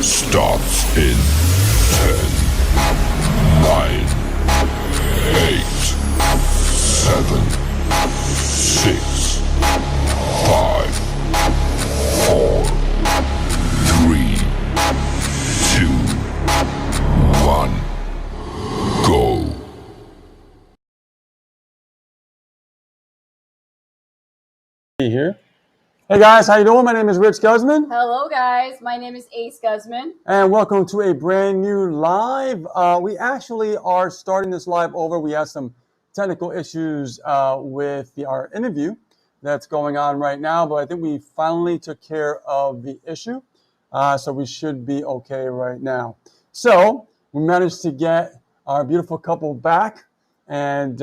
starts in 10, 9, 8, 7, 6, 5, 4, 3, 2, 1, go. Here. Hey guys, how you doing? My name is Rich Guzman. Hello guys, my name is Ace Guzman. And welcome to a brand new live. We actually are starting this live over. We had some technical issues with our interview that's going on right now, but I think we finally took care of the issue. So we should be okay right now. So we managed to get our beautiful couple back, and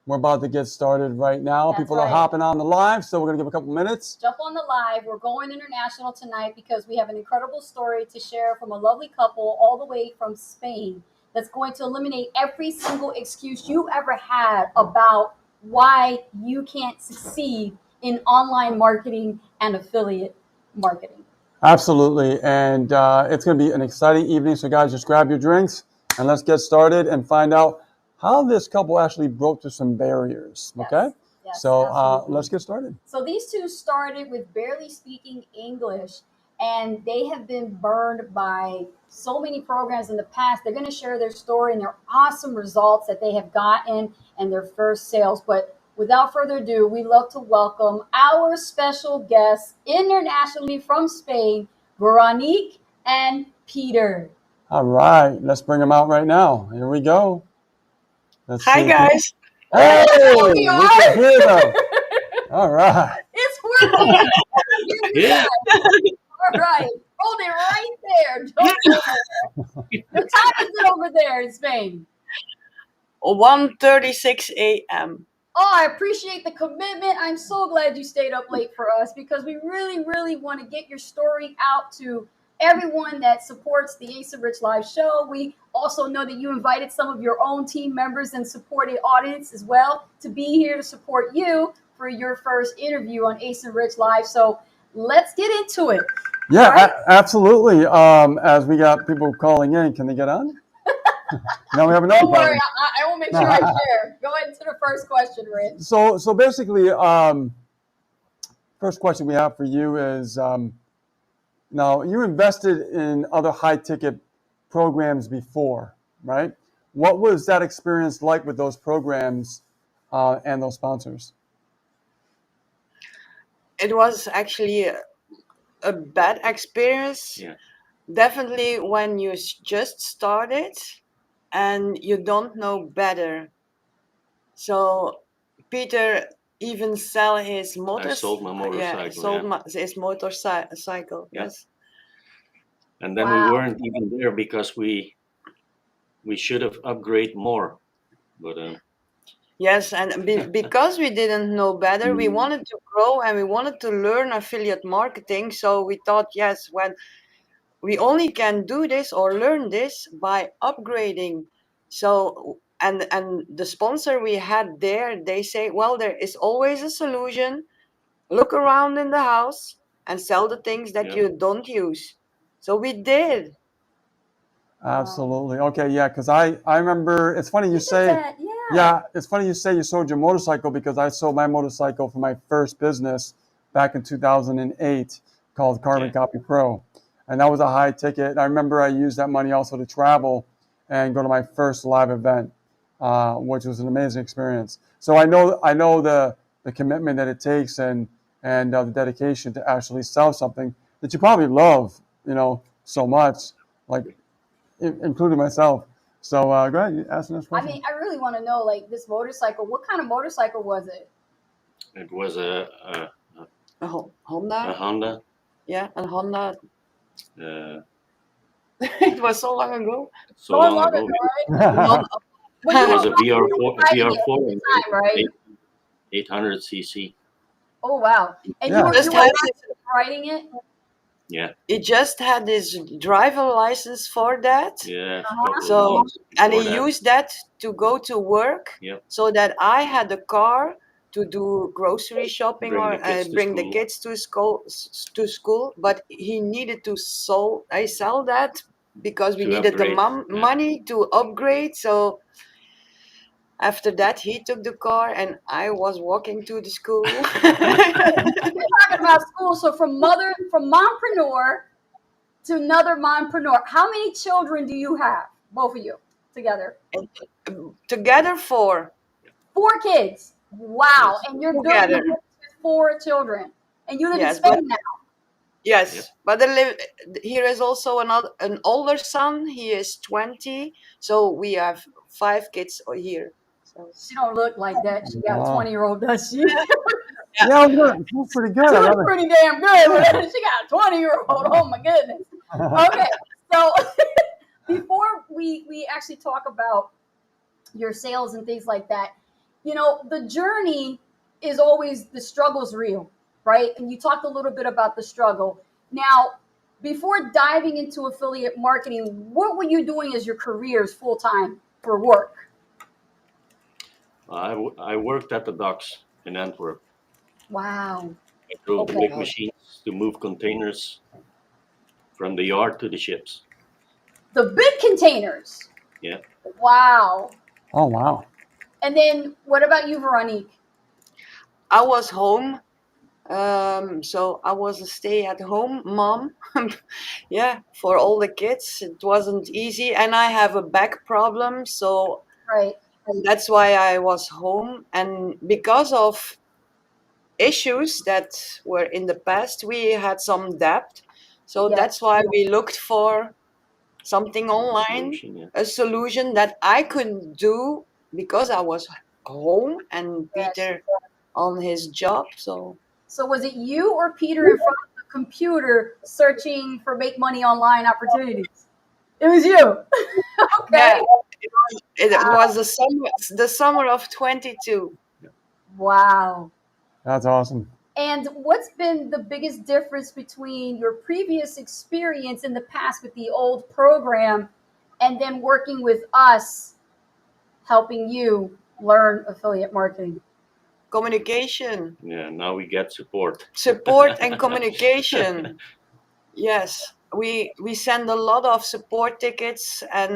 we're about to get started right now. That's People are right. hopping on the live, so we're going to give a couple minutes. Jump on the live. We're going international tonight because we have an incredible story to share from a lovely couple all the way from Spain that's going to eliminate every single excuse you ever had about why you can't succeed in online marketing and affiliate marketing. Absolutely, and it's going to be an exciting evening. So guys, just grab your drinks and let's get started and find out how this couple actually broke through some barriers. Yes. Okay, Yes, so absolutely. let's get started. So these two started with barely speaking English, and they have been burned by so many programs in the past. They're going to share their story and their awesome results that they have gotten and their first sales. But without further ado, we love to welcome our special guests internationally from Spain, Veronique and Peter. All right, let's bring them out right now. Here we go. Let's Hi see. guys. Hey, There we we can are. hear them. All right. It's working. Yeah. All right. Hold it right there. Don't go there. What time is it over there in Spain? 1:36 a.m. Oh, I appreciate the commitment. I'm so glad you stayed up late for us because we really, really want to get your story out to everyone that supports the Ace and Rich Live show. We also know that you invited some of your own team members and supported audience as well to be here to support you for your first interview on Ace and Rich Live. So let's get into it. Yeah, Right. absolutely. As we got people calling in, can they get on? No, we have another Don't worry, problem. I will make sure I share. Go ahead to the first question, Rich. So basically, first question we have for you is, now you invested in other high ticket programs before, right? What was that experience like with those programs and those sponsors? It was actually a bad experience. Yeah. Definitely when you just started and you don't know better. So Peter even sell his motorcycle. I sold my motorcycle. Yeah, sold his motorcycle. Yeah. Yes. And then Wow. we weren't even there because we should have upgraded more. But Yes, and because we didn't know better, we wanted to grow and we wanted to learn affiliate marketing. So we thought, yes, when we only can do this or learn this by upgrading. So and the sponsor we had there, they say, well, there is always a solution. Look around in the house and sell the things that Yeah. you don't use. So we did. Absolutely. Okay, yeah, because I remember, it's funny you say, Yeah. it's funny you say you sold your motorcycle because I sold my motorcycle for my first business back in 2008 called Carbon Yeah. Copy Pro. And that was a high ticket. I remember I used that money also to travel and go to my first live event, which was an amazing experience. So I know the commitment that it takes and the dedication to actually sell something that you probably love, so much, like including myself. So go ahead, you ask the next I question. mean, I really want to know, like, this motorcycle, what kind of motorcycle was it? it was a Honda. Honda. Yeah, a Honda. Uh, It was so long ago. so long ago. right? But It you was were a VR4, riding it at VR4 the time, right? 800 cc. Oh, wow. And Yeah. you were Just riding it? Yeah. He just had his driver license for that. Yeah. So, and he before that. used that to go to work Yep. so that I had a car to do grocery shopping Bring or the kids to bring the school. kids to school. But he needed to sell that because we To needed the upgrade, yeah. money to upgrade. So after that, he took the car and I was walking to the school. You're talking about school. So from mompreneur to another mompreneur. How many children do you have? Both of you together? And together 4. 4 kids. Wow. Yes. And you're building a Together. business with 4 children. And you live in Yes, but Spain now. yes, Yep. but here is also an older son. He is 20, so we have 5 kids here. So She don't look like that. She got a Wow. 20-year-old, does she? Yeah, that's pretty good. She I love looks it. pretty damn good. But she got a 20-year-old. Oh my goodness. Okay. So before we actually talk about your sales and things like that, the journey is always, the struggle's real, right? And you talked a little bit about the struggle. Now, before diving into affiliate marketing, what were you doing as your careers full time for work? I worked at the docks in Antwerp. Wow. I drove Okay. big machines to move containers from the yard to the ships. The big containers. Yeah. Wow. Oh, wow. And then what about you, Veronique? I was home. So I was a stay-at-home mom. Yeah, for all the kids, it wasn't easy, and I have a back problem, so Right. that's why I was home. And because of issues that were in the past, we had some debt, so Yes. that's why we looked for something online, Solution, yeah. a solution that I could do because I was home and Yes. Peter on his job. So was it you or Peter in front of the computer searching for make money online opportunities? It was you. Okay. Yeah, it was the summer of 22. Wow. That's awesome. And what's been the biggest difference between your previous experience in the past with the old program and then working with us, helping you learn affiliate marketing? Communication, Yeah, now we get support. and communication. Yes, we send a lot of support tickets and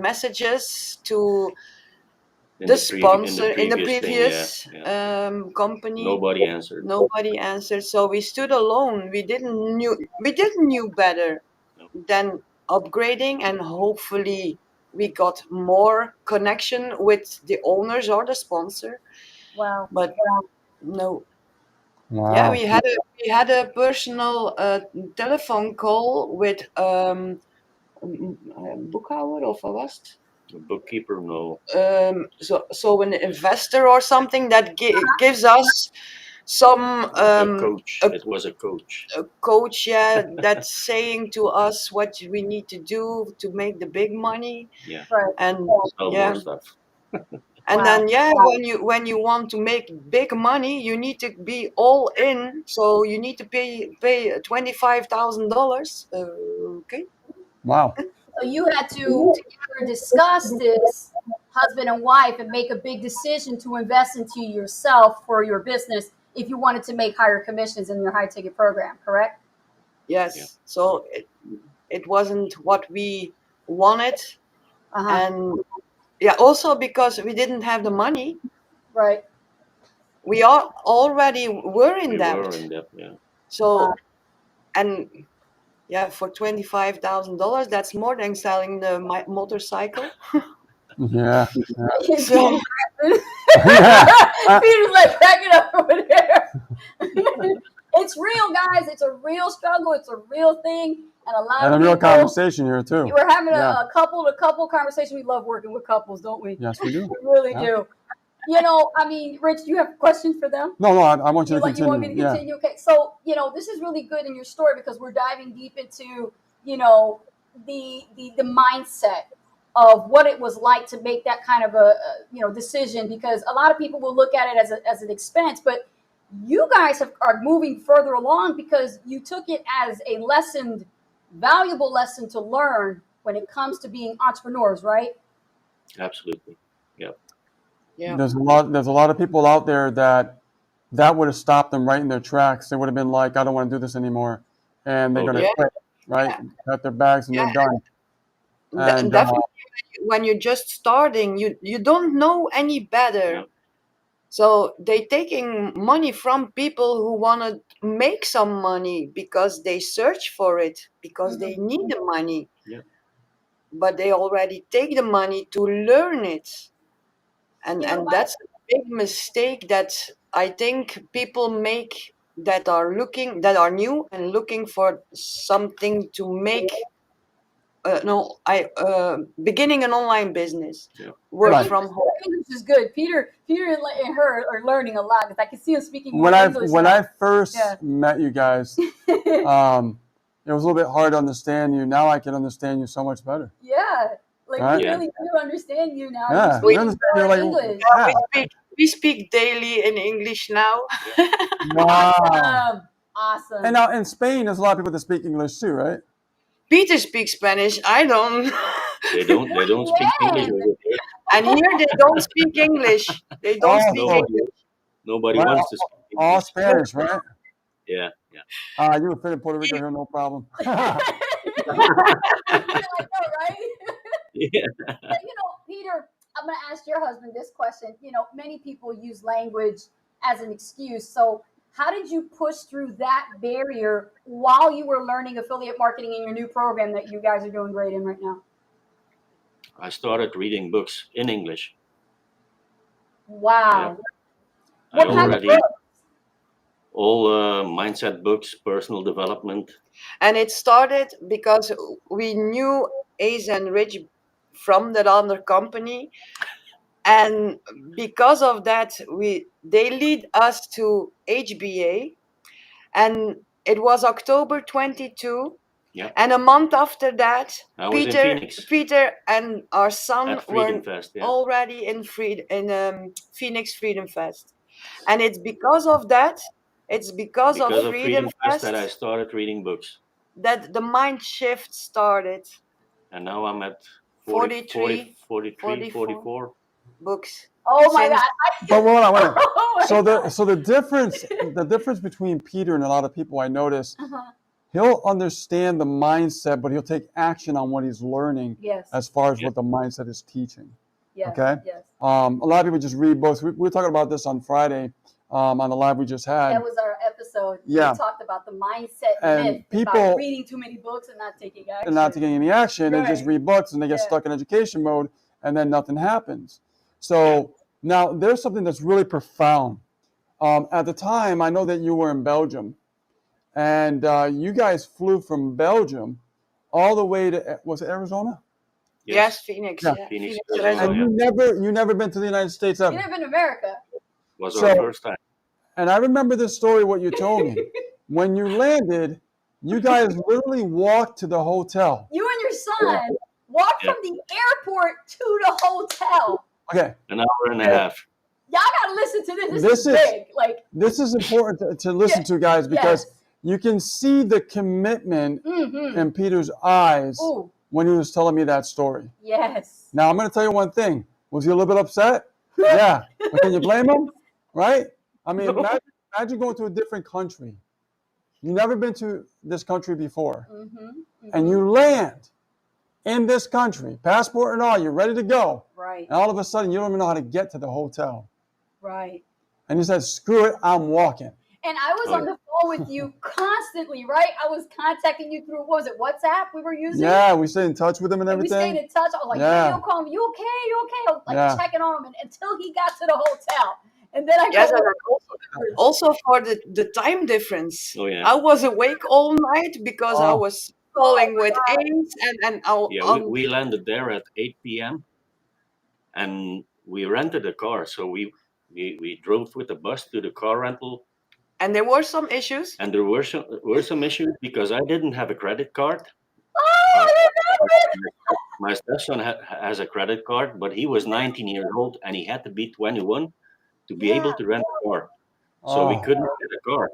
messages to In the the sponsor in the previous thing, yeah. company. Nobody answered. Nobody answered, so we stood alone. We didn't knew better No. than upgrading, and hopefully we got more connection with the owners or the sponsor. Wow. But no. Wow. Yeah, we had a personal telephone call with boekhouder of wat was het? The bookkeeper, no. So an investor or something that gives us some A coach. It was a coach. a coach, yeah, that's saying to us what we need to do to make the big money. Yeah. Right. And Sell yeah, more stuff. and Wow. then yeah, when you want to make big money, you need to be all in. So you need to pay $25,000. Okay. Wow. So you had to together discuss this, husband and wife, and make a big decision to invest into yourself for your business if you wanted to make higher commissions in your high ticket program, correct? Yes. Yeah. So it wasn't what we wanted, Uh-huh. and yeah, also because we didn't have the money. Right. We are already were in We debt. were in debt, yeah. So and yeah, for $25,000, that's more than selling the motorcycle. Yeah. So Yeah. Peter's like cracking up over there. It's real, guys. It's a real struggle. It's a real thing. And a lot And a of real people, conversation here too. we're having Yeah. a couple to couple conversation. We love working with couples, don't we? Yes, we do. We really Yeah. do. I mean, Rich, do you have questions for them? No, I want you to You want me to continue. Yeah. continue? Okay. So, this is really good in your story because we're diving deep into, the mindset of what it was like to make that kind of a decision, because a lot of people will look at it as an expense, but you guys are moving further along because you took it as a valuable lesson to learn when it comes to being entrepreneurs, right? Absolutely. Yeah. Yeah. There's a lot of people out there that would have stopped them right in their tracks. They would have been like, I don't want to do this anymore, and they're going to Yeah. quit, right? Pack their bags and Yeah. they're done. And Definitely, when you're just starting, you don't know any better. Yeah. So they taking money from people who want to make some money because they search for it, because they need the money. Yeah. But they already take the money to learn it. And You know and what? that's a big mistake that I think people make, that are new and looking for something to make beginning an online business, Yeah. work Right. from home. English is good. Peter and her are learning a lot because I can see him speaking more when I English when now. I first Yeah. met you guys, it was a little bit hard to understand you. Now I can understand you so much better. Yeah, like Right. we Yeah. really do understand you now. Yeah, You you speak understand. more You're like, English. yeah. We speak daily in English now. Wow. Awesome. And now in Spain, there's a lot of people that speak English too, right? Peter speaks Spanish. I don't. They don't speak English over here. And here they don't speak English. They don't Oh, speak so- English. Nobody Right. wants to speak All English. Spanish, right? Yeah. Yeah. You would fit in Puerto Rico here, no problem. I know, right? Yeah. But, Peter, I'm going to ask your husband this question. Many people use language as an excuse. So, how did you push through that barrier while you were learning affiliate marketing in your new program that you guys are doing great in right now? I started reading books in English. Wow. I What kind of already books? all mindset books, personal development. And it started because we knew Ace and Rich from that other company. And because of that, they lead us to HBA. And it was October 22. Yeah. And a month after that, I was in Phoenix Peter and our son at were Freedom Fest. Yeah. already in Phoenix Freedom Fest. And it's because of that, Because of of Freedom Fest Fest, that I started reading books. that the mind shift started. And now I'm at 43, 44 books. Oh my Since- God. But hold on, wait. Oh my So God. the difference between Peter and a lot of people I notice, Uh-huh. he'll understand the mindset, but he'll take action on what he's learning Yes. as far as Yeah. what the mindset is teaching. Yes. Okay. Yes. A lot of people just read books. We were talking about this on Friday on the live we just had. That was our episode. Yeah. We talked about the mindset And myth people- about reading too many books and not taking action. And not taking any action. They just Right. read books and they get Yeah. stuck in education mode, and then nothing happens. So now there's something that's really profound. At the time, I know that you were in Belgium, and you guys flew from Belgium all the way to, was it Arizona? Yes, Phoenix. Yeah. Yeah. Phoenix, Arizona. And you never been to the United States You ever. never been to America. was So- our first time. And I remember this story, what you told me. When you landed, you guys literally walked to the hotel. You and your son walked Yeah. from the airport to the hotel. Okay, An hour and a half. Y'all gotta listen to this. This This is is- big. Like, this is important to listen to, guys, because yes. you can see the commitment Mm-hmm. in Peter's eyes Ooh, when he was telling me that story. yes. Now, I'm going to tell you one thing. Was he a little bit upset? Yeah. But can you blame him? Right? I mean, imagine going to a different country. You've never been to this country before. Mm-hmm. And you land in this country, passport and all, you're ready to go. Right, And all of a sudden, you don't even know how to get to the hotel. right. And you said, screw it, I'm walking. And I was Oh, on the phone with you constantly, right? I was contacting you through, what was it, WhatsApp we were using? Yeah, we stayed in touch with him and And we stayed everything. in touch. I was like, Yeah. video call me. You okay? You okay? I was like Yeah. checking on him until he got to the hotel. And then I Yes, go, and also for the time difference. Oh yeah. I was awake all night because I Oh. was calling Oh my with God. Ace and Yeah, we landed there at 8 p.m. and we rented a car. So we drove with the bus to the car rental, and there were some issues. and there were some issues because I didn't have a credit card. oh, I remember. My stepson has a credit card, but he was 19 years old and he had to be 21 to be able to rent a car. So we Oh. couldn't get a car.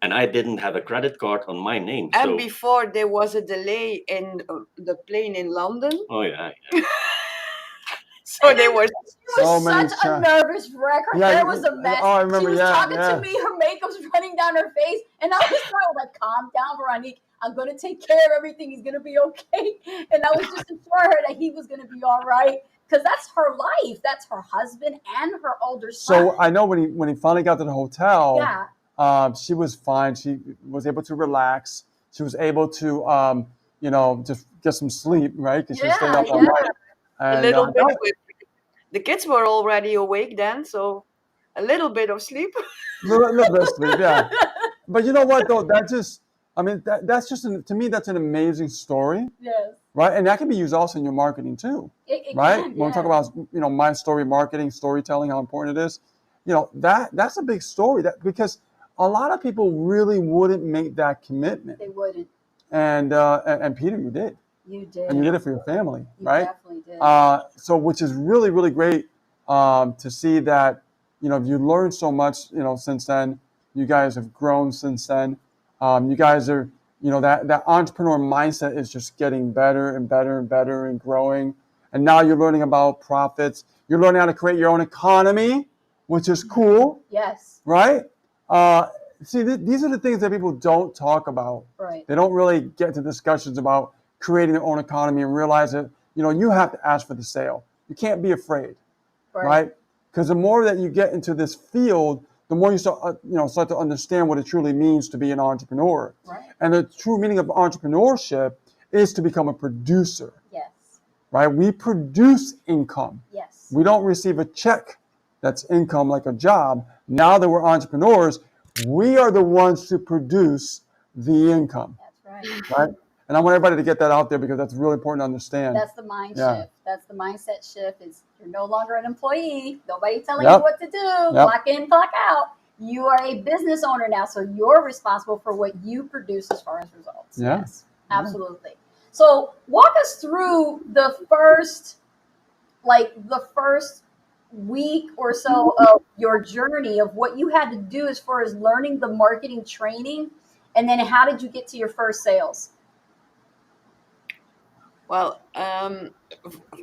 And I didn't have a credit card on my name. And So, before there was a delay in the plane in London. oh yeah, yeah. So they were. She was So many such a times. nervous wreck. Her Yeah, hair was a mess. oh, I remember, She was yeah, talking yeah. to me. Her makeup was running down her face. And I was like, calm down, Veronique. I'm going to take care of everything. He's going to be okay. And I was just assuring her that he was going to be all right. Because that's her life. That's her husband and her older son. So I know when he finally got to the hotel, Yeah. she was fine. She was able to relax. She was able to, just get some sleep, right? Because she was staying up all Yeah. night. A And little bit. The kids were already awake then, so a little bit of sleep. little bit of sleep, yeah. But you know what, though? That's just, to me, that's an amazing story, Yes. right? And that can be used also in your marketing too, It right? can, When we talk about, my story marketing, storytelling, how important it is, that's a big story because a lot of people really wouldn't make that commitment. They wouldn't. And Peter, you did. You did. And you did it for your family, You right? definitely did. So which is really, really great to see that, you learned so much, since then. You guys have grown since then. You guys are, that entrepreneur mindset is just getting better and better and better and growing. And now you're learning about profits. You're learning how to create your own economy, which is cool, Yes. right? See, these are the things that people don't talk about. Right. They don't really get to discussions about creating their own economy and realize that, you have to ask for the sale. You can't be afraid, right? Because the more that you get into this field, the more you start to understand what it truly means to be an entrepreneur. Right. And the true meaning of entrepreneurship is to become a producer. Yes. Right? We produce income. Yes. We don't receive a check that's income like a job. Now that we're entrepreneurs, we are the ones to produce the income. That's right. Right? And I want everybody to get that out there because that's really important to understand. That's the mind Yeah. shift. That's the mindset shift. Is you're no longer an employee. Nobody telling Yep. you what to do. Yep. Clock in, clock out. You are a business owner now, so you're responsible for what you produce as far as results. Yeah. Yes, absolutely. So walk us through the first week or so of your journey of what you had to do as far as learning the marketing training, and then how did you get to your first sales? Well,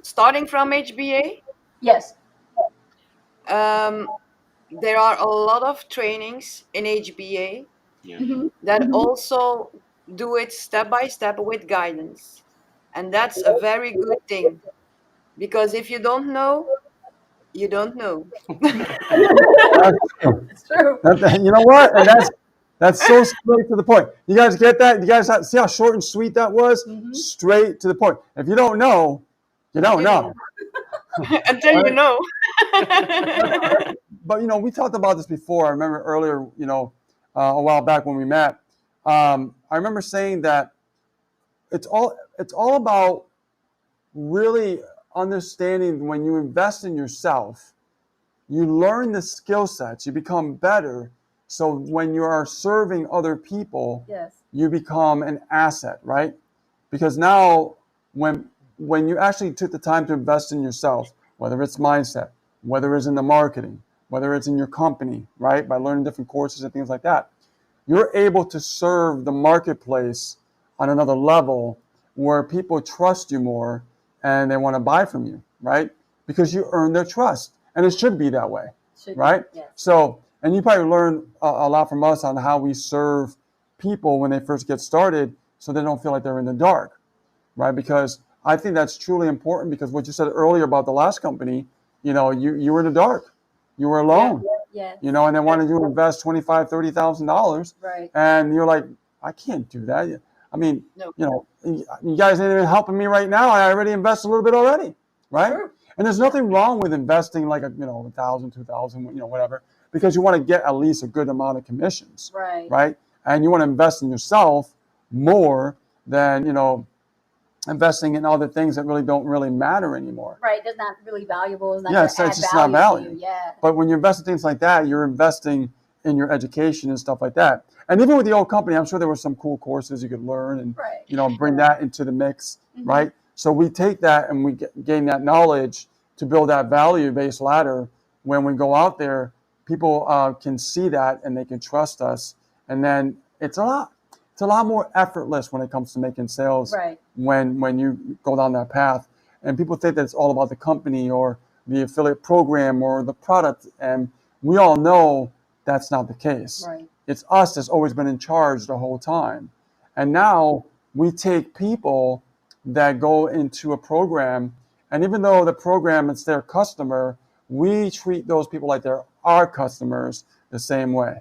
starting from HBA, Yes. there are a lot of trainings in HBA Yeah. Mm-hmm. that also do it step by step with guidance. And that's a very good thing, because if you don't know, you don't know. It's true. You know what? And that's so straight to the point. You guys get that? You guys see how short and sweet that was? Mhm. Straight to the point. If you don't know, you don't know. Until you know. But we talked about this before. I remember earlier, a while back when we met. I remember saying that it's all about really understanding when you invest in yourself, you learn the skill sets, you become better. So when you are serving other people, Yes. you become an asset, right? Because now when you actually took the time to invest in yourself, whether it's mindset, whether it's in the marketing, whether it's in your company, right? By learning different courses and things like that, you're able to serve the marketplace on another level where people trust you more and they want to buy from you, right? Because you earn their trust. And it should be that way, Should be, right? yes. So, and you probably learn a lot from us on how we serve people when they first get started so they don't feel like they're in the dark, right? Because I think that's truly important, because what you said earlier about the last company, you were in the dark. You were alone, Yes. and they wanted you to invest $25,000, $30,000. Right. And you're like, I can't do that. I mean, No. you guys ain't even helping me right now. I already invested a little bit already, right? True. And there's nothing wrong with investing like $1,000, $2,000, whatever, because you want to get at least a good amount of commissions, Right. right? And you want to invest in yourself more than investing in other things that don't really matter anymore. Right. It's not really valuable. It's not Yeah, gonna it's add just not value to value. you. Yeah. But when you invest in things like that, you're investing in your education and stuff like that. And even with the old company, I'm sure there were some cool courses you could learn and Right. bring that into the mix, Mhm. right? So we take that and we gain that knowledge to build that value-based ladder. When we go out there, people can see that and they can trust us. And then it's a lot more effortless when it comes to making sales. Right. When you go down that path. And people think that it's all about the company or the affiliate program or the product. And we all know that's not the case. Right. It's us that's always been in charge the whole time. And now we take people that go into a program, and even though the program is their customer, we treat those people like they're our customers the same way.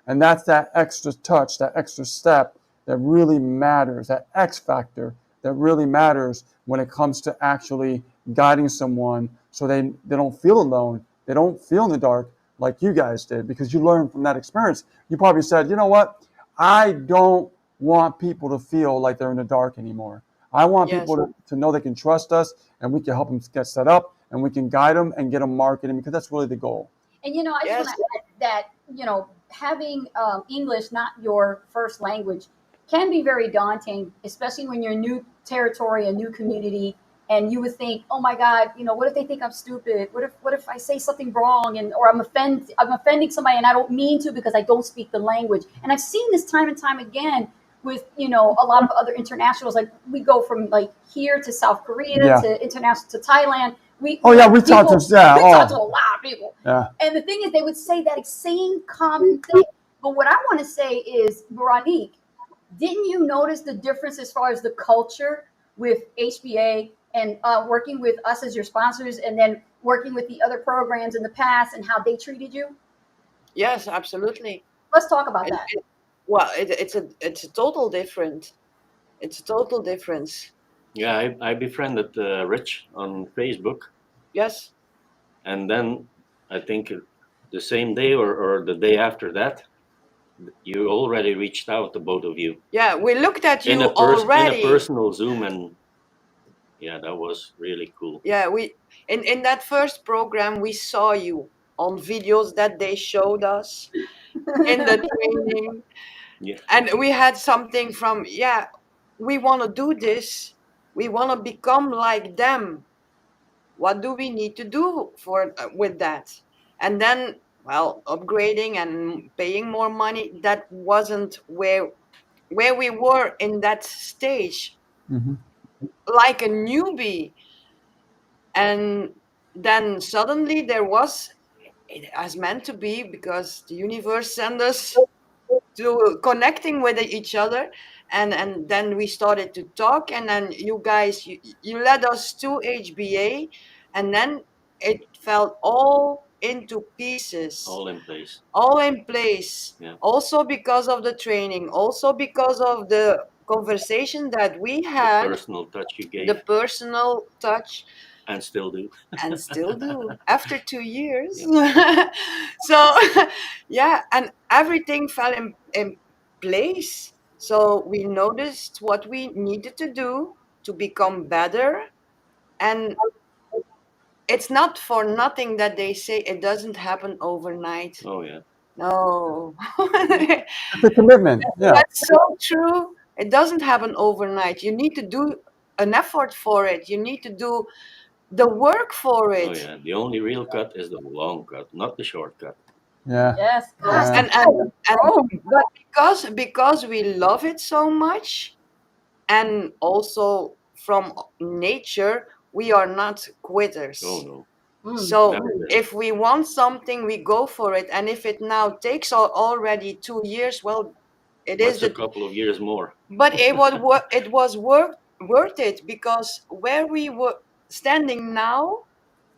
And that's that extra touch, that extra step that really matters, that X factor that really matters when it comes to actually guiding someone so they don't feel alone, they don't feel in the dark like you guys did, because you learned from that experience. You probably said, you know what, I don't want people to feel like they're in the dark anymore. I want Yes. people to know they can trust us, and we can help them get set up, and we can guide them and get them marketing, because that's really the goal. And I just Yes. want to add that having English not your first language can be very daunting, especially when you're a new territory, a new community, and you would think, oh my God, what if they think I'm stupid? What if I say something wrong or I'm offending somebody and I don't mean to because I don't speak the language. And I've seen this time and time again with a lot of other internationals. Like we go from like here to South Korea to international to Thailand. We talk to a lot of people. Yeah. And the thing is, they would say that same common thing. But what I want to say is, Veronique, didn't you notice the difference as far as the culture with HBA and working with us as your sponsors, and then working with the other programs in the past and how they treated you? Yes, absolutely. Let's talk about that. It's a total different. It's a total difference. Yeah, I befriended Rich on Facebook, Yes. and then I think the same day or the day after that, you already reached out, the both of you, Yeah, we looked at you in a already. personal Zoom, and yeah, that was really cool. Yeah, we in that first program we saw you on videos that they showed us in the training, Yeah, and we had something from, we want to do this, we want to become like them. What do we need to do for with that? And then, well, upgrading and paying more money, that wasn't where we were in that stage, Mm-hmm. like a newbie. And then suddenly there was, it was meant to be, because the universe sent us to connecting with each other, and then we started to talk, and then you guys, you led us to HBA, and then it fell all into pieces, all in place. Yeah. Also because of the training, also because of the conversation that we The had, personal touch you gave, the personal touch, and still do. and still do after 2 years. Yeah. So yeah, and everything fell in place. So we noticed what we needed to do to become better. And it's not for nothing that they say it doesn't happen overnight. Oh yeah. No. It's a commitment. Yeah. That's so true. It doesn't happen overnight. You need to do an effort for it. You need to do the work for it. Oh yeah. The only real cut is the long cut, not the shortcut. Yeah. Yes. Yeah. But because we love it so much, and also from nature, we are not quitters. Oh no. So Never did. if we want something, we go for it. And if it now takes already 2 years, well, it is What's a couple of years more? but it was worth it, because where we were standing now,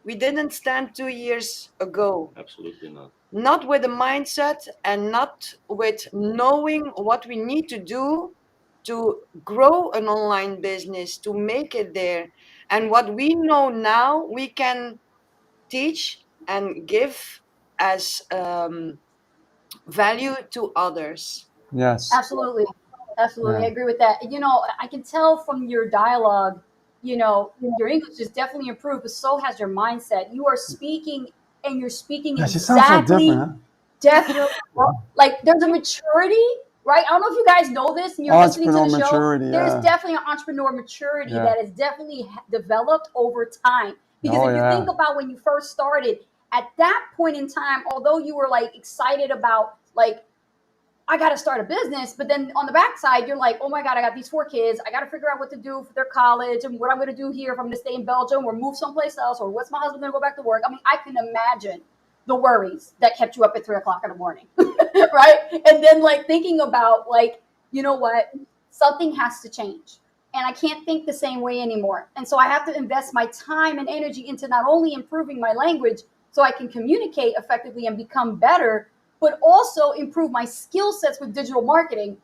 we didn't stand 2 years ago. Absolutely not. Not with the mindset, and not with knowing what we need to do to grow an online business, to make it there. And what we know now, we can teach and give as value to others. Yes. Absolutely. Absolutely. Yeah. I agree with that. I can tell from your dialogue, your English is definitely improved, but so has your mindset. You are speaking, and you're speaking Yeah, she sounds so exactly, different, huh? definitely. Like there's a maturity, right? I don't know if you guys know this and you're listening to the Entrepreneur show. maturity, There's yeah. definitely an entrepreneur maturity Yeah. that is definitely developed over time. Because Oh, if you yeah. think about when you first started, at that point in time, although you were like excited about like, I got to start a business. But then on the backside, you're like, oh my God, I got these 4 kids. I got to figure out what to do for their college and what I'm going to do here if I'm going to stay in Belgium or move someplace else, or what's my husband going to go back to work. I mean, I can imagine the worries that kept you up at 3 o'clock in the morning, right? And then like thinking about like, you know what, something has to change. And I can't think the same way anymore. And so I have to invest my time and energy into not only improving my language so I can communicate effectively and become better, but also improve my skill sets with digital marketing.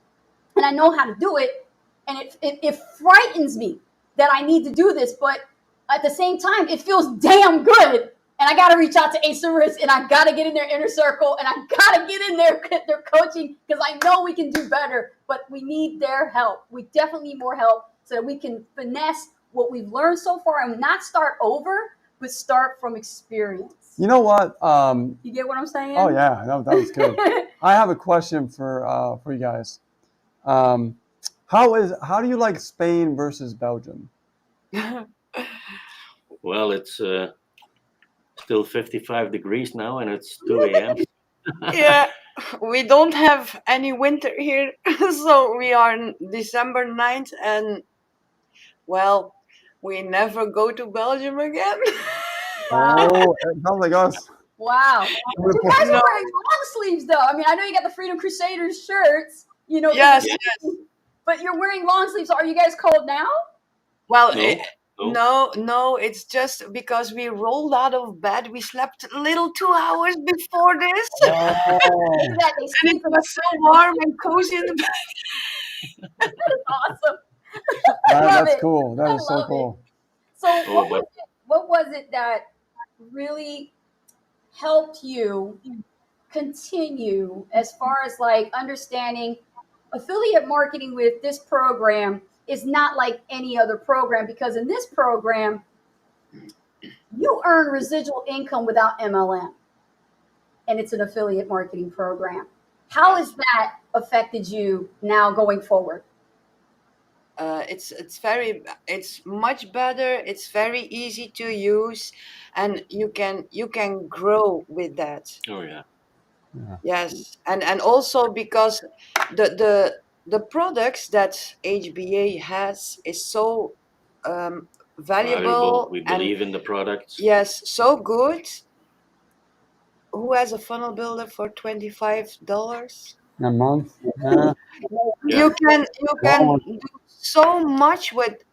And I know how to do it. And it frightens me that I need to do this. But at the same time, it feels damn good. And I got to reach out to Acerus, and I got to get in their inner circle, and I got to get in their coaching, because I know we can do better, but we need their help. We definitely need more help so that we can finesse what we've learned so far and not start over, but start from experience. You know what? You get what I'm saying? Oh yeah, that was good. I have a question for you guys. How do you like Spain versus Belgium? Well, it's still 55 degrees now, and it's 2 a.m. Yeah, we don't have any winter here, so we are on December 9th, and well, we never go to Belgium again. Oh, it sounds like us. Wow. But you guys are wearing long sleeves, though. I mean, I know you got the Freedom Crusaders shirts, you know. Yes. But you're wearing long sleeves. So are you guys cold now? Well, No. no, it's just because we rolled out of bed. We slept a little 2 hours before this. Oh, And it was so warm and cozy in the bed. That is awesome. that's cool. That is so cool. So what was it that really helped you continue as far as like understanding affiliate marketing with this program is not like any other program? Because in this program, you earn residual income without MLM, and it's an affiliate marketing program. How has that affected you now going forward? It's much better. It's very easy to use, and you can grow with that. Oh yeah. Yes, and also because the products that HBA has is so valuable. We and believe in the products. yes, so good. Who has a funnel builder for $25? A month. Yeah. You can do so much with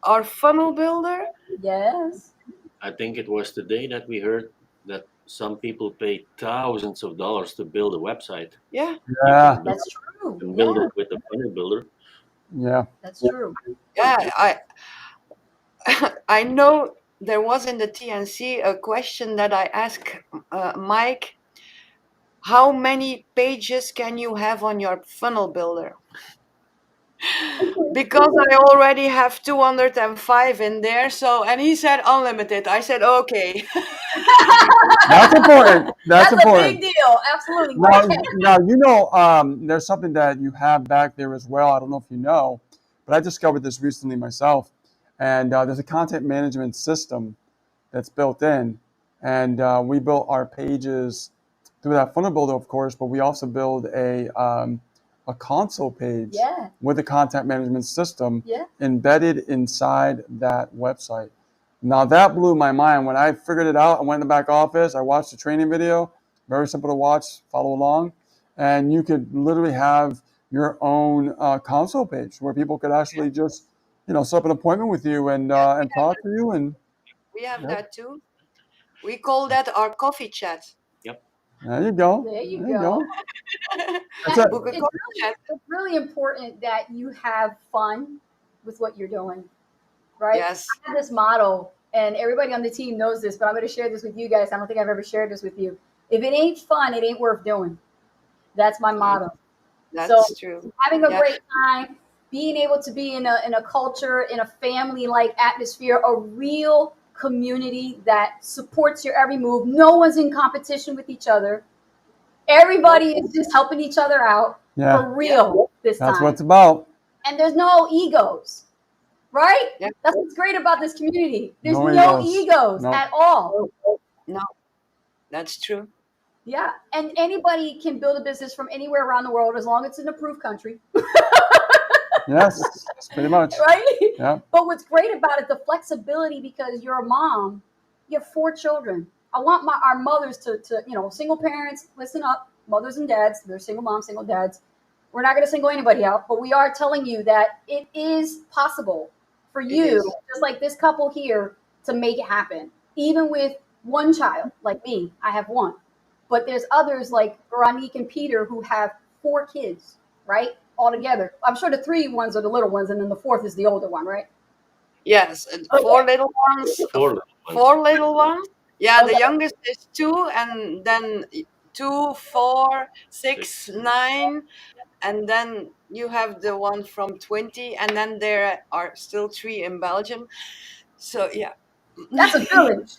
our funnel builder. Yes. I think it was today that we heard that some people pay thousands of dollars to build a website. Yeah, Yeah. That's true. And build Yeah, it with a funnel builder. Yeah. that's true. yeah. I know there was in the TNC a question that I asked Mike. How many pages can you have on your funnel builder? Because I already have 205 in there, and he said unlimited. I said okay. That's important. That's a important. big deal. Absolutely. Now you know there's something that you have back there as well. I don't know if you know, but I discovered this recently myself. And there's a content management system that's built in, and we built our pages through that funnel builder, of course. But we also build a console page with a content management system embedded inside that website. Now that blew my mind. When I figured it out, I went in the back office, I watched the training video, very simple to watch, follow along, and you could literally have your own console page where people could actually just, set up an appointment with you and talk to you. And we have that too. We call that our coffee chat. Yep. There you go. There you go. It's really important that you have fun with what you're doing, right? Yes. I have this model, and everybody on the team knows this, but I'm going to share this with you guys. I don't think I've ever shared this with you. If it ain't fun, it ain't worth doing. That's my motto. That's true. Having a great time, being able to be in a culture, in a family-like atmosphere, a real community that supports your every move. No one's in competition with each other. Everybody is just helping each other out for real this time. That's what it's about. And there's no egos, right? Yep. That's what's great about this community. There's no egos at all. No, that's true. Yeah, and anybody can build a business from anywhere around the world as long as it's an approved country. Yes, pretty much. Right? Yeah. But what's great about it, the flexibility, because you're a mom, you have 4 children. I want our mothers to single parents, listen up, mothers and dads, they're single moms, single dads. We're not going to single anybody out, but we are telling you that it is possible for you, is. just like this couple here, to make it happen. Even with one child, like me, I have one. But there's others like Veronique and Peter who have 4 kids, right? All together. I'm sure the 3 ones are the little ones, and then the 4th is the older one, right? Yes, and 4 little ones. 4 little ones. 4 little ones. Yeah, the Okay. youngest is 2, and then 2, 4, 6, 9, and then you have the one from 20, and then there are still 3 in Belgium. So yeah. That's a village.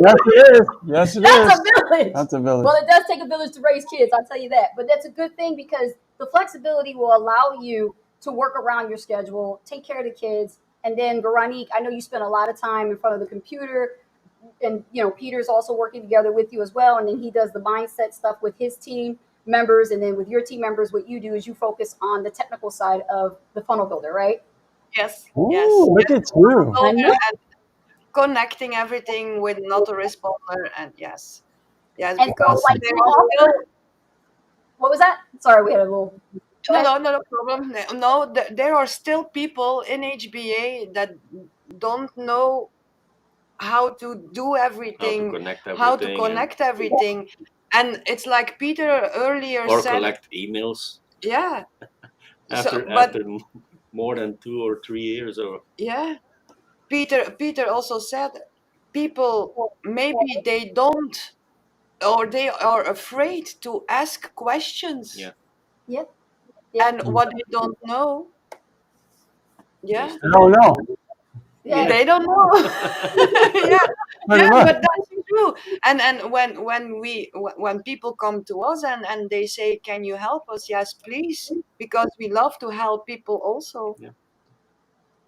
Yes, it is. Yes, it That's is. a village. That's a village. Well, it does take a village to raise kids, I'll tell you that. But that's a good thing, because the flexibility will allow you to work around your schedule, take care of the kids. And then, Veronique, I know you spend a lot of time in front of the computer, and Peter's also working together with you as well. And then he does the mindset stuff with his team members, and then with your team members, what you do is you focus on the technical side of the funnel builder, right? Yes. Ooh, Yes. look at you. I know. And connecting everything with not a responder, and yes, And because so, like, there you are still offer, what was that? Sorry, we had a little. no problem. No, there are still people in HBA that don't know how to do everything, how to connect everything, and it's like Peter earlier or said. collect emails Yeah. after more than 2 or 3 years. Or yeah, Peter also said people maybe they don't, or they are afraid to ask questions. Yeah. Yep. And what they don't know. Yeah. They I don't know. Yeah. They don't know. Yeah. Pretty Yeah, much. but that's true. And when people come to us and they say, "Can you help us?" Yes, please, because we love to help people also. Yeah.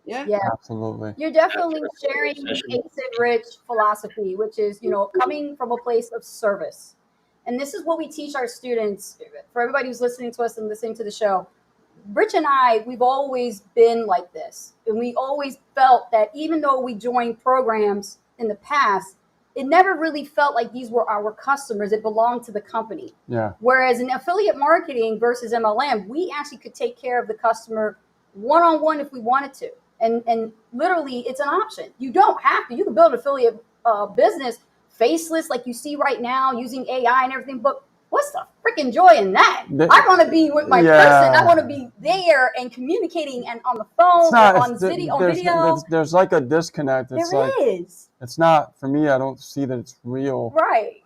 Yeah. Yeah. Absolutely. You're definitely sharing the ACID rich philosophy, which is, coming from a place of service. And this is what we teach our students. For everybody who's listening to us and listening to the show, Rich and I, we've always been like this. And we always felt that even though we joined programs in the past, it never really felt like these were our customers. It belonged to the company. Yeah. Whereas in affiliate marketing versus MLM, we actually could take care of the customer one-on-one if we wanted to. And literally, it's an option. You don't have to. You can build an affiliate business faceless, like you see right now, using AI and everything. But what's the freaking joy in that? I want to be with my person. I want to be there and communicating and on the phone, on video. There's like a disconnect. It's There like, is. it's not, for me, I don't see that it's real. Right.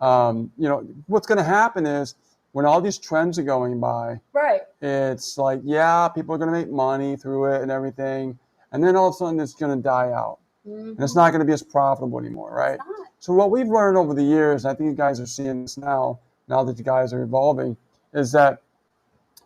What's going to happen is when all these trends are going by, Right. it's like, yeah, people are going to make money through it and everything. And then all of a sudden it's going to die out. Mm-hmm. And it's not going to be as profitable anymore, right? So what we've learned over the years, I think you guys are seeing this now that you guys are evolving, is that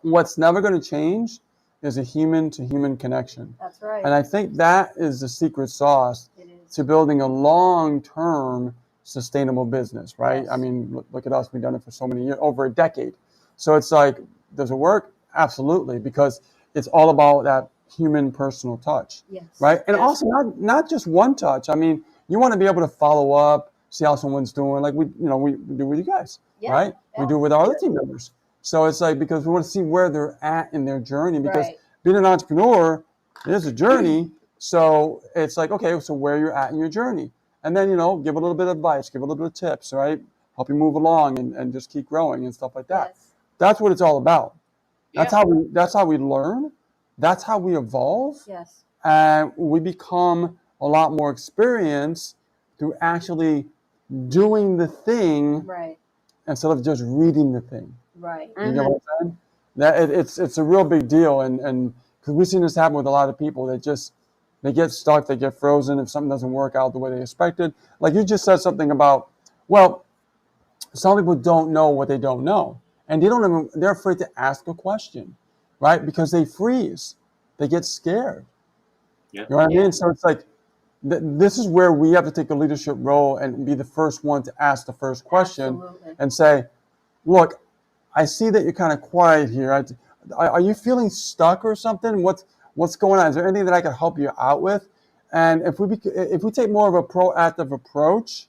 what's never going to change is a human-to-human connection. That's right. And I think that is the secret sauce to building a long-term sustainable business, right? Yes. I mean, look at us. We've done it for so many years, over a decade. So it's like, does it work? Absolutely, because it's all about that human personal touch, Yes. right? And also not just one touch. I mean, you want to be able to follow up, see how someone's doing, like we do with you guys, right? Yeah. We do with our other team members. So it's like, because we want to see where they're at in their journey, because Right. being an entrepreneur is a journey. So it's like, okay, so where you're at in your journey, and then give a little bit of advice, give a little bit of tips, right? Help you move along and just keep growing and stuff like that. Yes. That's what it's all about. That's Yeah. how we learn. That's how we evolve. Yes. And we become a lot more experienced through actually doing the thing Right. instead of just reading the thing. Right. You know what I'm saying? That it's a real big deal, and because we've seen this happen with a lot of people that just they get stuck, they get frozen if something doesn't work out the way they expected. Like you just said something about, well, some people don't know what they don't know, and they're afraid to ask a question, right? Because they freeze, they get scared. Yeah. You know what I mean? So it's like, this is where we have to take a leadership role and be the first one to ask the first question. Absolutely. And say, look, I see that you're kind of quiet here. Are you feeling stuck or something? What's going on? Is there anything that I can help you out with? And if we take more of a proactive approach,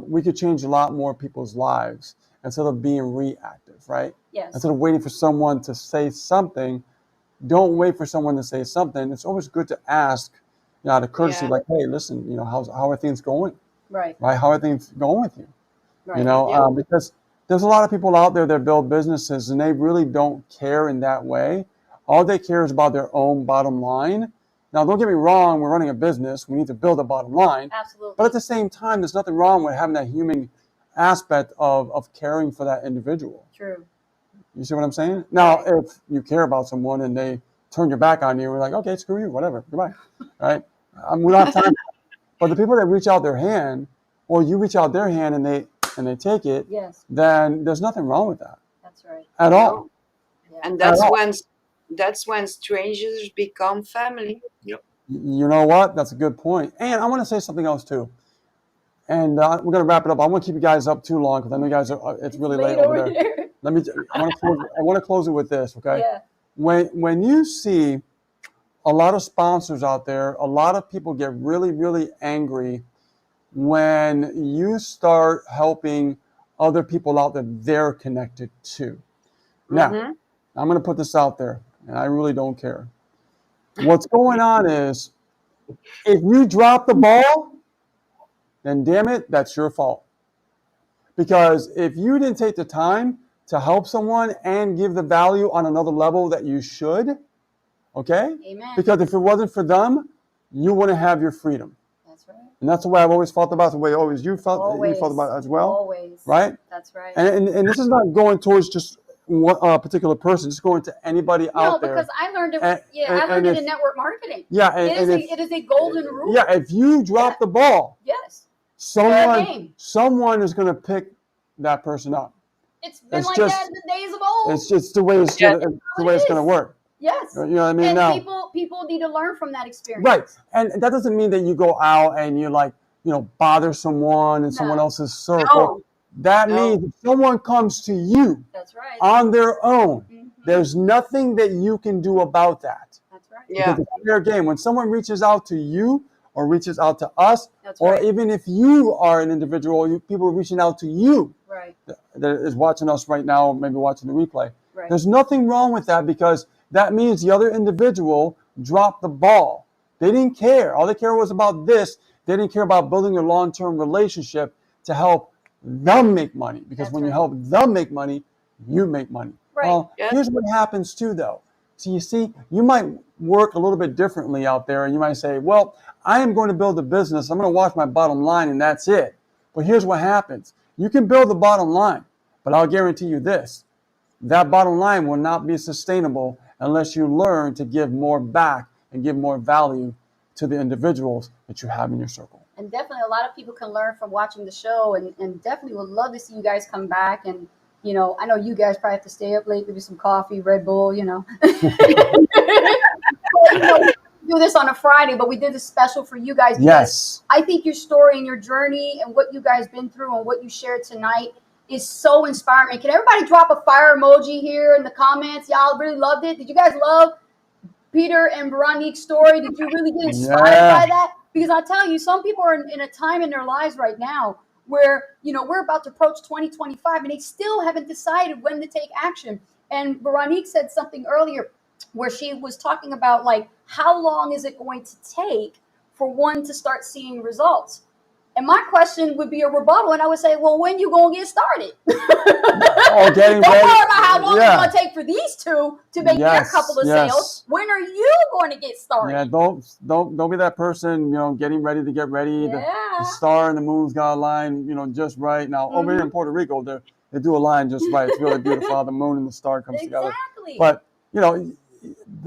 we could change a lot more people's lives instead of being reactive, right? Yes. Instead of waiting for someone to say something, don't wait for someone to say something. It's always good to ask, out of courtesy, Yeah. like, hey, listen, how are things going? Right. Right? How are things going with you? Right. Because there's a lot of people out there that build businesses and they really don't care in that way. All they care is about their own bottom line. Now, don't get me wrong, we're running a business. We need to build a bottom line. Absolutely. But at the same time, there's nothing wrong with having that human aspect of caring for that individual. True. You see what I'm saying? Now, if you care about someone and they turn your back on you, we're like, okay, screw you, whatever, goodbye, right? We don't have time. But the people that reach out their hand, or you reach out their hand and they take it, Yes. then there's nothing wrong with that That's right. at all. Yeah. And At all. that's when strangers become family. You know what? That's a good point. And I want to say something else too. And we're going to wrap it up. I won't keep you guys up too long because I know you guys it's really late over there. here. I want to close it with this, okay? Yeah. When you see a lot of sponsors out there, a lot of people get really, really angry when you start helping other people out that they're connected to. Now, Mhm. I'm going to put this out there, and I really don't care. What's going on is, if you drop the ball, then damn it, that's your fault. Because if you didn't take the time to help someone and give the value on another level that you should, okay? Amen. Because if it wasn't for them, you wouldn't have your freedom. That's right. And that's the way I've always felt about it, the way you felt Always. about it as well. Always. Right? That's right. And this is not going towards just one particular person, just going to anybody out there. No, because I learned it. And- I learned and it in network marketing. Yeah, It is a golden rule. yeah, if you drop the ball, Yes. Fair game. someone is going to pick that person up. It's been It's like just- that in the days of old. It's just the way it's Yeah. going to work. Yes. You know what I mean? And Now, people need to learn from that experience. right, and that doesn't mean that you go out and you bother someone in someone else's circle. No. That No. means if someone comes to you That's right. on their own, Mhm. there's nothing that you can do about that. That's right. Yeah. Because it's fair game. When someone reaches out to you or reaches out to us, That's or right. even if you are an individual, people are reaching out to you Right. that is watching us right now, maybe watching the replay. Right. There's nothing wrong with that because that means the other individual dropped the ball. They didn't care. All they care was about this. They didn't care about building a long-term relationship to help them make money. Because That's when you right. help them make money, you make money. Right. Well, Yes. here's what happens too, though. So you see, you might work a little bit differently out there, and you might say, well, I am going to build a business. I'm going to watch my bottom line, and that's it. But here's what happens. You can build the bottom line, but I'll guarantee you this. That bottom line will not be sustainable unless you learn to give more back and give more value to the individuals that you have in your circle. And definitely a lot of people can learn from watching the show and definitely would love to see you guys come back. And, I know you guys probably have to stay up late, maybe some coffee, Red Bull, Well, we do this on a Friday, but we did this special for you guys. Because Yes. I think your story and your journey and what you guys been through and what you shared tonight is so inspiring. Can everybody drop a fire emoji here in the comments? Y'all really loved it. Did you guys love Peter and Veronique's story? Did you really get inspired by that? Because I'll tell you, some people are in a time in their lives right now where, we're about to approach 2025 and they still haven't decided when to take action. And Veronique said something earlier where she was talking about, like, how long is it going to take for one to start seeing results? And my question would be a rebuttal, and I would say, well, when you going to get started? Don't worry about how long it's going to take for these two to make their couple of sales. When are you going to get started? Yeah, don't be that person, getting ready to get ready. Yeah. The star and the moon's got to align, just right. Now, over here in Puerto Rico, they do align just right. It's really beautiful how the moon and the star comes together. Exactly. But,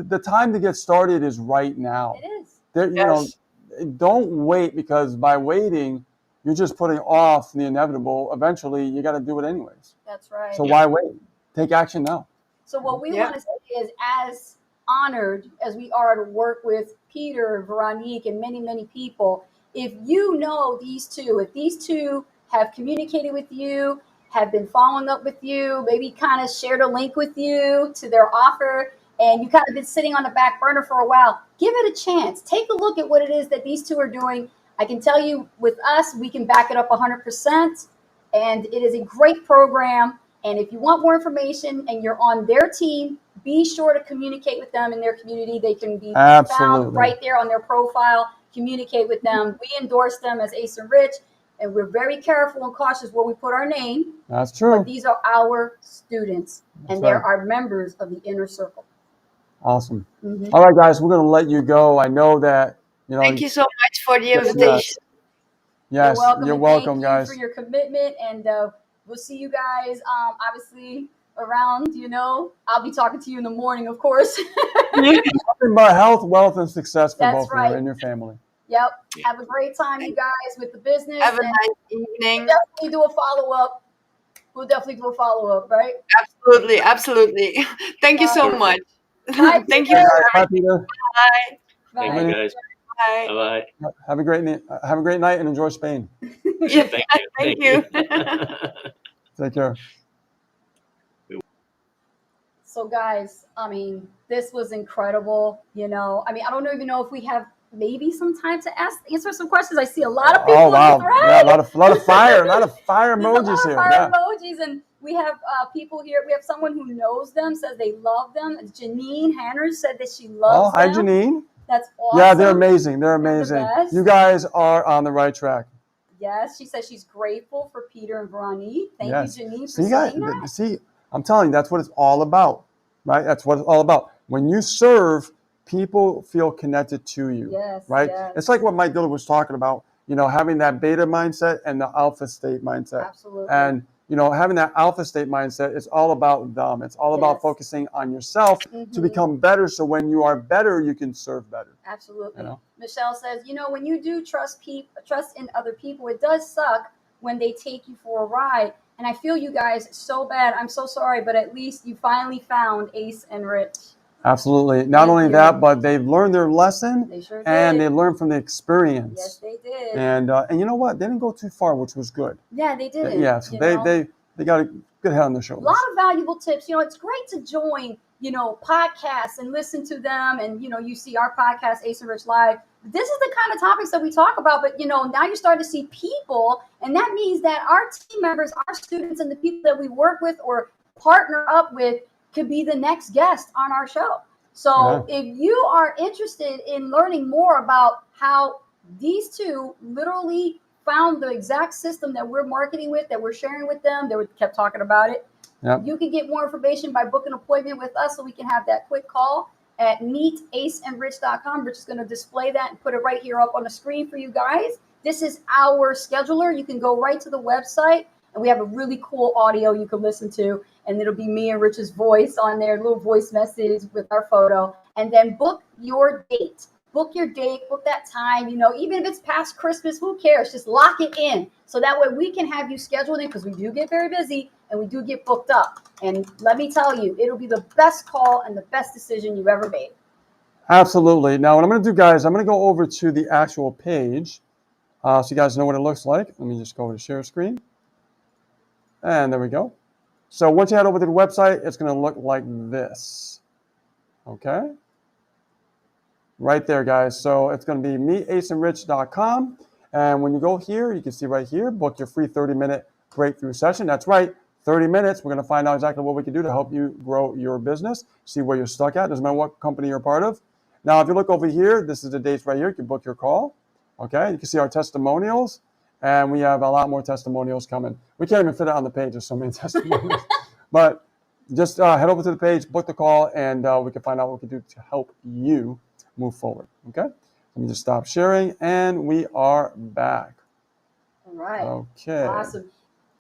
the time to get started is right now. It is. Yes. Don't wait, because by waiting, you're just putting off the inevitable. Eventually, you got to do it anyways. That's right. So why wait? Take action now. So what we Yeah. want to say is, as honored as we are to work with Peter, Veronique, and many, many people. If you know these two, if these two have communicated with you, have been following up with you, maybe kind of shared a link with you to their offer, and you kind of been sitting on the back burner for a while, give it a chance. Take a look at what it is that these two are doing. I can tell you with us, we can back it up 100%. And it is a great program. And if you want more information and you're on their team, be sure to communicate with them in their community. They can be found right there on their profile. Communicate with them. We endorse them as Ace and Rich, and we're very careful and cautious where we put our name. That's true. But these are our students, and they're our members of the inner circle. Awesome. All right, guys, we're going to let you go. I know that, Thank you so much for the invitation. Yes, you're welcome, guys. Thank you for your commitment, and we'll see you guys, obviously, around, I'll be talking to you in the morning, of course. Nothing but health, wealth, and success for both of you and your family. Yep. Have a great time, you guys, with the business. Have a nice evening. We'll definitely do a follow-up. Right? Absolutely, absolutely. Thank you so much. Bye, Thank you. Bye, Peter. Bye. Thank you, guys. Bye. Bye-bye. Have a great night and enjoy Spain. Yeah, thank you. Take care. So, guys, this was incredible. I don't even know if we have maybe some time to answer some questions. I see a lot of people. Oh wow! In the thread. Yeah, a lot of fire emojis here. Emojis, and we have people here. We have someone who knows them, says they love them. Janine Hanner said that she loves them. Hi, Janine. That's awesome. Yeah, they're amazing. They're amazing. You guys are on the right track. Yes, she says she's grateful for Peter and Veronique. Thank you, Janine, for saying that. See, I'm telling you, that's what it's all about, right? That's what it's all about. When you serve, people feel connected to you, right? Yes. It's like what Mike Dillard was talking about, having that beta mindset and the alpha state mindset. Absolutely. And, having that alpha state mindset, it's all about them. It's all about focusing on yourself to become better. So when you are better, you can serve better. Absolutely. Michelle says, when you do trust in other people, it does suck when they take you for a ride. And I feel you guys so bad. I'm so sorry, but at least you finally found Ace and Rich. Absolutely. Not only that, but they've learned their lesson. They sure did. And they learned from the experience. Yes, they did. And you know what? They didn't go too far, which was good. Yeah, they didn't. Yeah, so they got a good head on their shoulders. A lot of valuable tips. It's great to join, podcasts and listen to them. And, you see our podcast, Ace and Rich Live. This is the kind of topics that we talk about. But, now you're starting to see people. And that means that our team members, our students, and the people that we work with or partner up with could be the next guest on our show. So if you are interested in learning more about how these two literally found the exact system that we're marketing with, that we're sharing with them, they kept talking about it. You can get more information by booking an appointment with us so we can have that quick call at meetaceandrich.com. Rich is going to display that and put it right here up on the screen for you guys. This is our scheduler. You can go right to the website, and we have a really cool audio you can listen to. And it'll be me and Rich's voice on there, a little voice message with our photo. And then book your date. Book your date, book that time. Even if it's past Christmas, who cares? Just lock it in. So that way we can have you scheduled in, because we do get very busy and we do get booked up. And let me tell you, it'll be the best call and the best decision you've ever made. Absolutely. Now, what I'm going to do, guys, I'm going to go over to the actual page so you guys know what it looks like. Let me just go over to share screen. And there we go. So once you head over to the website, it's going to look like this. Okay. Right there, guys. So it's going to be meetaceandrich.com. And when you go here, you can see right here, book your free 30-minute breakthrough session. That's right, 30 minutes. We're going to find out exactly what we can do to help you grow your business, see where you're stuck at. Doesn't matter what company you're part of. Now, if you look over here, this is the dates right here. You can book your call. Okay. You can see our testimonials. And we have a lot more testimonials coming. We can't even fit it on the page. There's so many testimonials. But just head over to the page, book the call, and we can find out what we can do to help you move forward. Okay? Let me just stop sharing, and we are back. All right. Okay. Awesome.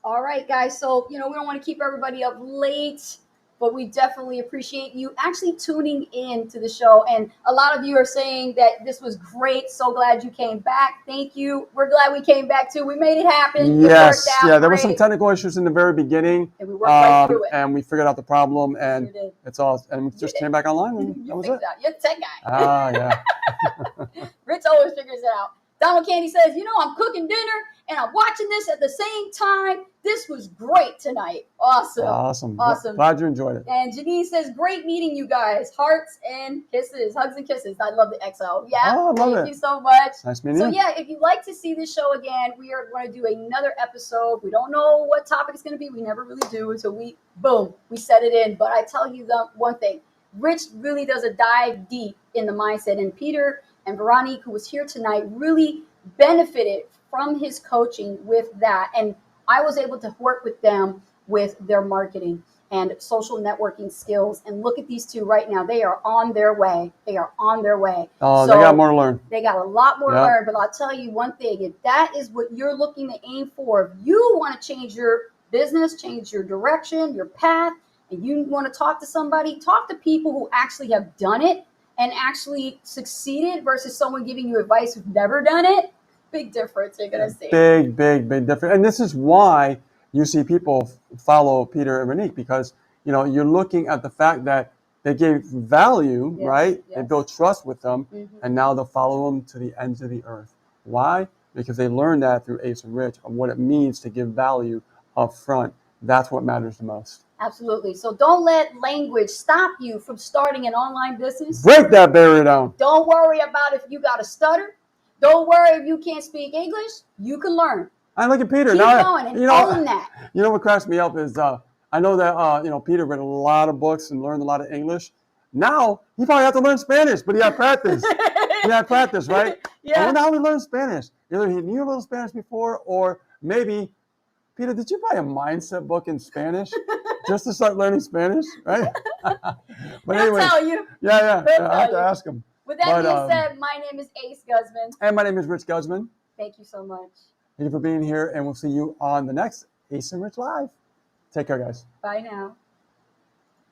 All right, guys. So, we don't want to keep everybody up late. but we definitely appreciate you actually tuning in to the show. And a lot of you are saying that this was great. So glad you came back. Thank you. We're glad we came back too. We made it happen. Yes, it worked out yeah, there were some great. technical issues in the very beginning, And we worked right through it. and we figured out the problem, and Sure did. it's all, and we just came back online, and that You was figured it. it out. You're the tech guy. Ah, yeah. Rich always figures it out. Donald Candy says, I'm cooking dinner and I'm watching this at the same time. This was great tonight. Awesome. Awesome. Glad you enjoyed it. And Janine says, great meeting you guys. Hearts and kisses. Hugs and kisses. I love the XO. Yeah. Oh, I love Thank it. you so much. Nice meeting you. So yeah, if you'd like to see this show again, we are going to do another episode. We don't know what topic it's going to be. We never really do until we set it in. But I tell you one thing. Rich really does a dive deep in the mindset. And Peter and Veronique, who was here tonight, really benefited from his coaching with that. And I was able to work with them with their marketing and social networking skills. And look at these two right now. They are on their way. Oh, So they got more to learn. They got a lot more to learn. But I'll tell you one thing. If that is what you're looking to aim for, if you want to change your business, change your direction, your path, and you want to talk to somebody, talk to people who actually have done it and actually succeeded versus someone giving you advice who's never done it. Big difference you're going to see. Big difference. And this is why you see people follow Peter and Veronique, because, you're looking at the fact that they gave value, right? Yes. They built trust with them, Mm-hmm. and now they'll follow them to the ends of the earth. Why? Because they learned that through Ace and Rich of what it means to give value up front. That's what matters the most. Absolutely. So don't let language stop you from starting an online business. Break that barrier down. Don't worry about if you got a stutter. Don't worry if you can't speak English. You can learn. I look at Peter. Keep now, going and own that. You know what cracks me up is I know that Peter read a lot of books and learned a lot of English. Now he probably had to learn Spanish, but he had practice. Right? Yeah. I wonder how he learned Spanish. Either he knew a little Spanish before, or maybe, Peter, did you buy a mindset book in Spanish just to start learning Spanish? Right? But anyway, I'll tell you. Yeah. I have to ask him. With that being said, my name is Ace Guzman. And my name is Rich Guzman. Thank you so much. Thank you for being here, and we'll see you on the next Ace and Rich Live. Take care, guys. Bye now.